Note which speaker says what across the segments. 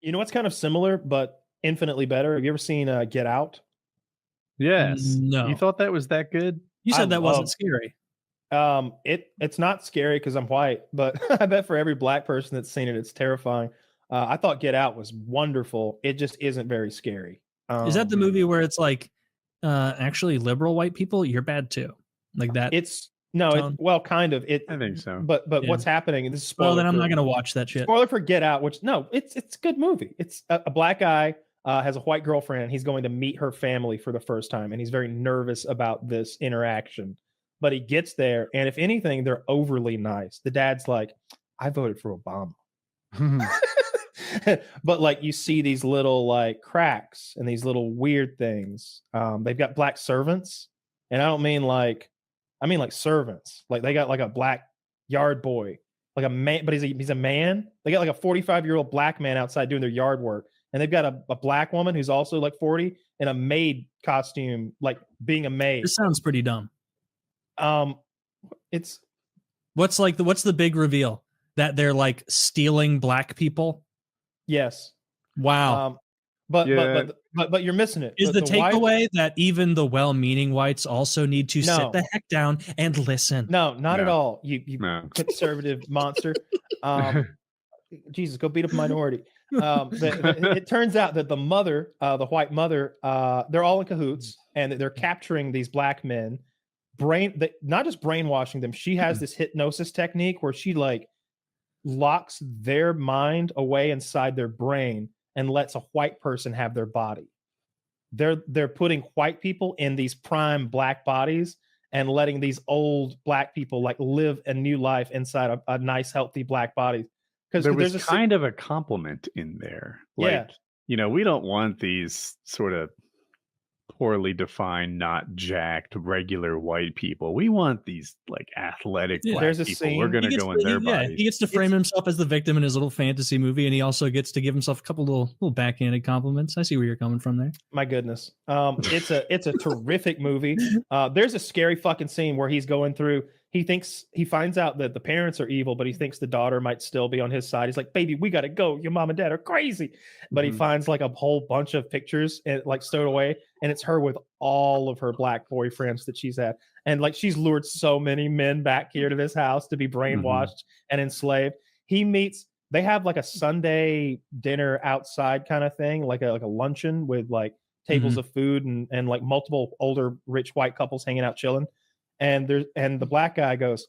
Speaker 1: You know what's kind of similar but infinitely better? Have you ever seen Get Out?
Speaker 2: Yes.
Speaker 3: No.
Speaker 2: You thought that was that good?
Speaker 3: You said
Speaker 1: I
Speaker 3: that wasn't
Speaker 1: love-
Speaker 3: scary.
Speaker 1: It's not scary because I'm white, but I bet for every black person that's seen it, it's terrifying. I thought Get Out was wonderful. It just isn't very scary.
Speaker 3: Is that the movie where it's like, actually liberal white people, you're bad too? Like that?
Speaker 1: Well, kind of.
Speaker 2: I think so.
Speaker 1: But
Speaker 3: Yeah.
Speaker 1: what's happening? This is spoiler.
Speaker 3: Well, then I'm not going to watch that shit.
Speaker 1: Spoiler for Get Out, which it's a good movie. It's a black guy has a white girlfriend. He's going to meet her family for the first time, and he's very nervous about this interaction. But he gets there, and if anything, they're overly nice. The dad's like, "I voted for Obama," but like you see these little like cracks and these little weird things. They've got black servants, and I mean like servants. Like they got like a black yard boy, like a man, but he's a man. They got like a 45-year-old black man outside doing their yard work, and they've got a black woman who's also like 40 in a maid costume, like being a maid.
Speaker 3: This sounds pretty dumb.
Speaker 1: It's
Speaker 3: what's the big reveal that they're like stealing black people?
Speaker 1: Yes.
Speaker 3: Wow.
Speaker 1: But you're missing it.
Speaker 3: Is the takeaway that even the well-meaning whites also need to sit the heck down and listen?
Speaker 1: No, not at all. You conservative monster. Jesus, go beat up a minority. It turns out that the mother, the white mother, they're all in cahoots, and they're capturing these black men. Not just brainwashing them. She has this hypnosis technique where she like locks their mind away inside their brain and lets a white person have their body. They're putting white people in these prime black bodies and letting these old black people like live a new life inside a nice, healthy black body.
Speaker 2: Because there's kind of a compliment in there. Like, we don't want these sort of poorly defined, not jacked, regular white people. We want these like athletic black people.
Speaker 1: Scene.
Speaker 2: We're going to go in their bodies.
Speaker 3: He gets to frame himself as the victim in his little fantasy movie, and he also gets to give himself a couple little backhanded compliments. I see where you're coming from there.
Speaker 1: My goodness. It's a terrific movie. There's a scary fucking scene where he's going through. He finds out that the parents are evil, but he thinks the daughter might still be on his side. He's like, "Baby, we gotta go. Your mom and dad are crazy." But he finds like a whole bunch of pictures and like stowed away, and it's her with all of her black boyfriends that she's had, and like she's lured so many men back here to this house to be brainwashed and enslaved. They have like a Sunday dinner outside kind of thing, like a luncheon with like tables of food and like multiple older rich white couples hanging out chilling. And the black guy goes,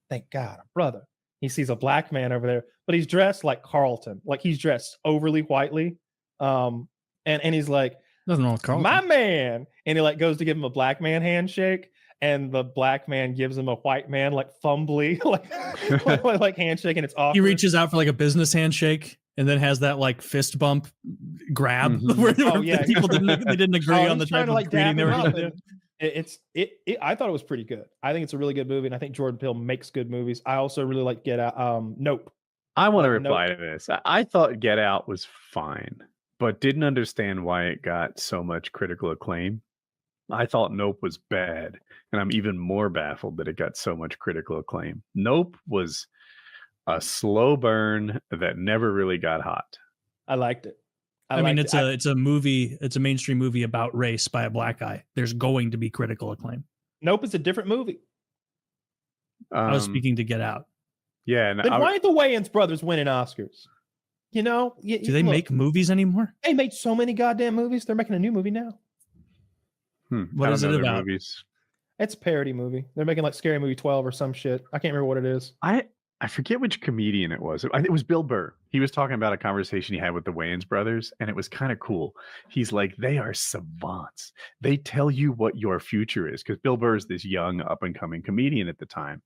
Speaker 1: "Thank God, a brother." He sees a black man over there, but he's dressed like Carlton, like he's dressed overly whitely. And he's like,
Speaker 3: "Nothing wrong with Carlton,
Speaker 1: my man." And he like goes to give him a black man handshake, and the black man gives him a white man like fumbly like handshake, and it's awkward.
Speaker 3: He reaches out for like a business handshake, and then has that like fist bump grab. Where people didn't agree on the type of greeting they were going to do.
Speaker 1: I thought it was pretty good. I think it's a really good movie, and I think Jordan Peele makes good movies. I also really like Get Out. Nope.
Speaker 2: I want to reply to this. I thought Get Out was fine, but didn't understand why it got so much critical acclaim. I thought Nope was bad, and I'm even more baffled that it got so much critical acclaim. Nope was a slow burn that never really got hot.
Speaker 1: I liked it.
Speaker 3: I mean, it's a movie. It's a mainstream movie about race by a black guy. There's going to be critical acclaim.
Speaker 1: Nope, it's a different movie.
Speaker 3: I was speaking to Get Out.
Speaker 2: Yeah. And
Speaker 1: then why aren't the Wayans brothers winning Oscars? Do
Speaker 3: they make movies anymore?
Speaker 1: They made so many goddamn movies. They're making a new movie now.
Speaker 3: What is it about?
Speaker 2: Movies.
Speaker 1: It's a parody movie. They're making like Scary Movie 12 or some shit. I can't remember what it is.
Speaker 2: I forget which comedian it was. It was Bill Burr. He was talking about a conversation he had with the Wayans brothers, and it was kind of cool. He's like, they are savants. They tell you what your future is, because Bill Burr is this young, up-and-coming comedian at the time.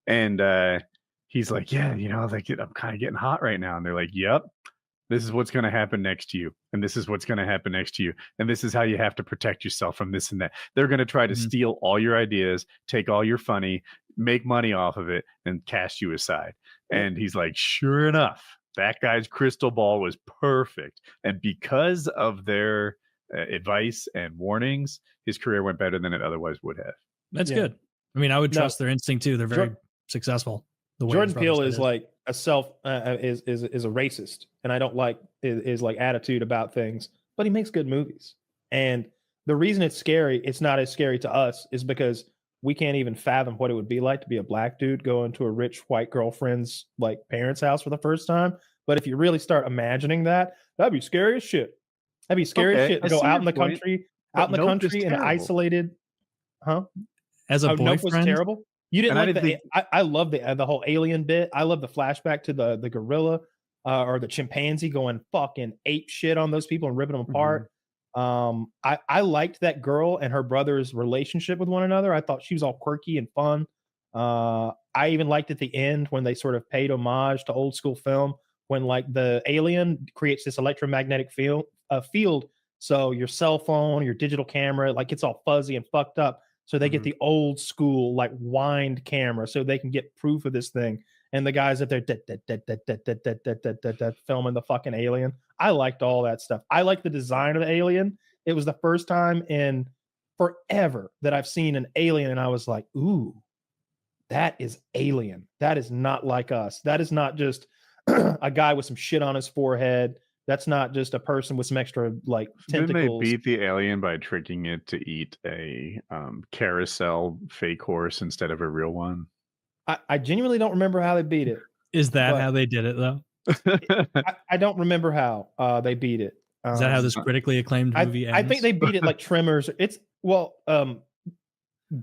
Speaker 2: And he's like, yeah, I'm kind of getting hot right now. And they're like, yep, this is what's going to happen next to you. And this is what's going to happen next to you. And this is how you have to protect yourself from this and that. They're going to try to steal all your ideas, take all your funny, make money off of it, and cast you aside. And he's like, sure enough, that guy's crystal ball was perfect. And because of their advice and warnings, his career went better than it otherwise would have.
Speaker 3: That's good. I mean, I would trust their instinct too. They're very successful.
Speaker 1: Jordan Peele is like a self is a racist, and I don't like is like attitude about things. But he makes good movies, and the reason it's scary, it's not as scary to us, is because we can't even fathom what it would be like to be a black dude going to a rich white girlfriend's like parents' house for the first time. But if you really start imagining that, that'd be scary as shit. That'd be scary as shit to go out in the country, in an isolated, huh?
Speaker 3: As a boyfriend,
Speaker 1: Nope was terrible. You didn't like I love the whole alien bit. I love the flashback to the gorilla or the chimpanzee going fucking ape shit on those people and ripping them apart. I liked that girl and her brother's relationship with one another. I thought she was all quirky and fun. I even liked at the end when they sort of paid homage to old school film, when like the alien creates this electromagnetic field, so your cell phone, your digital camera, like it's all fuzzy and fucked up. So they get the old school like wind camera, so they can get proof of this thing. And the guys up there filming the fucking alien. I liked all that stuff. I liked the design of the alien. It was the first time in forever that I've seen an alien, and I was like, ooh, that is alien. That is not like us. That is not just a guy with some shit on his forehead. That's not just a person with some extra like tentacles.
Speaker 2: Didn't they beat the alien by tricking it to eat a carousel fake horse instead of a real one?
Speaker 1: I genuinely don't remember how they beat it.
Speaker 3: Is that how they did it though?
Speaker 1: I don't remember how they beat it.
Speaker 3: Is that how this critically acclaimed movie ends?
Speaker 1: I think they beat it like Tremors. It's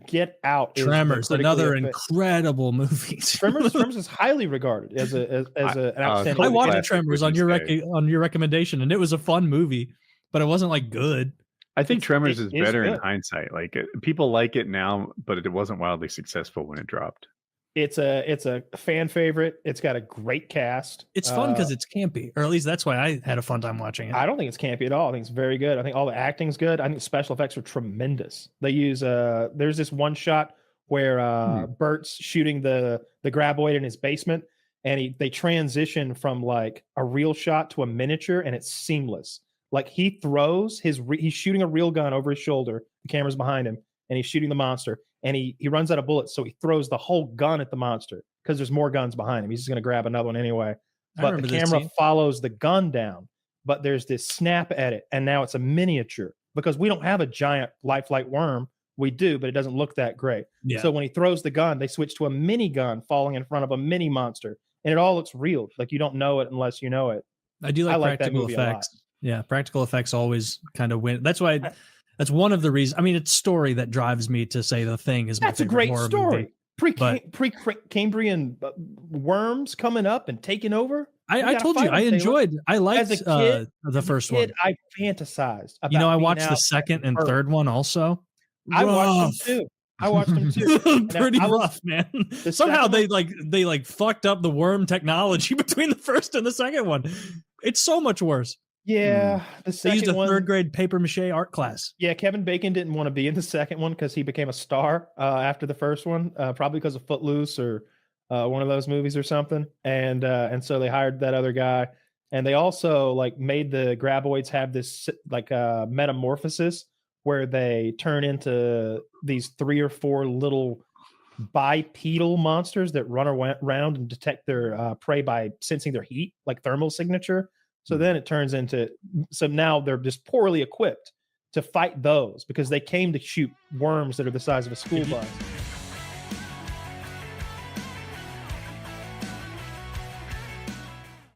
Speaker 1: Get Out.
Speaker 3: Tremors, another incredible movie.
Speaker 1: Tremors is highly regarded as an outstanding.
Speaker 3: I watched Tremors on your recommendation, and it was a fun movie, but it wasn't like good.
Speaker 2: I think Tremors is better in hindsight. Like people like it now, but it wasn't wildly successful when it dropped.
Speaker 1: It's a fan favorite. It's got a great cast.
Speaker 3: It's fun because it's campy, or at least that's why I had a fun time watching it.
Speaker 1: I don't think it's campy at all. I think it's very good. I think all the acting's good. I think the special effects are tremendous. They use there's this one shot where Bert's shooting the graboid in his basement, and they transition from like a real shot to a miniature, and it's seamless. Like he throws he's shooting a real gun over his shoulder. The camera's behind him, and he's shooting the monster. And he runs out of bullets, so he throws the whole gun at the monster because there's more guns behind him. He's just going to grab another one anyway. But the camera follows the gun down, but there's this snap edit, and now it's a miniature because we don't have a giant lifelike worm. We do, but it doesn't look that great. Yeah. So when he throws the gun, they switch to a mini gun falling in front of a mini monster, and it all looks real. Like you don't know it unless you know it.
Speaker 3: I do like practical effects. Yeah, practical effects always kind of win. That's why. That's one of the reasons. I mean, it's story that drives me to say The Thing is my favorite horror movie.
Speaker 1: Pre-Cambrian worms coming up and taking over.
Speaker 3: I told you I liked the first one.
Speaker 1: I fantasized about
Speaker 3: I watched the second and third one also.
Speaker 1: I watched them too.
Speaker 3: Pretty rough, man. Somehow they fucked up the worm technology between the first and the second one. It's so much worse.
Speaker 1: Yeah, the second
Speaker 3: they used a third grade paper mache art class.
Speaker 1: Yeah, Kevin Bacon didn't want to be in the second one because he became a star after the first one, probably because of Footloose or one of those movies or something. And so they hired that other guy, and they also like made the graboids have this like metamorphosis where they turn into these 3 or 4 little bipedal monsters that run around and detect their prey by sensing their heat, like thermal signature. So then it turns into, so now they're just poorly equipped to fight those because they came to shoot worms that are the size of a school bus.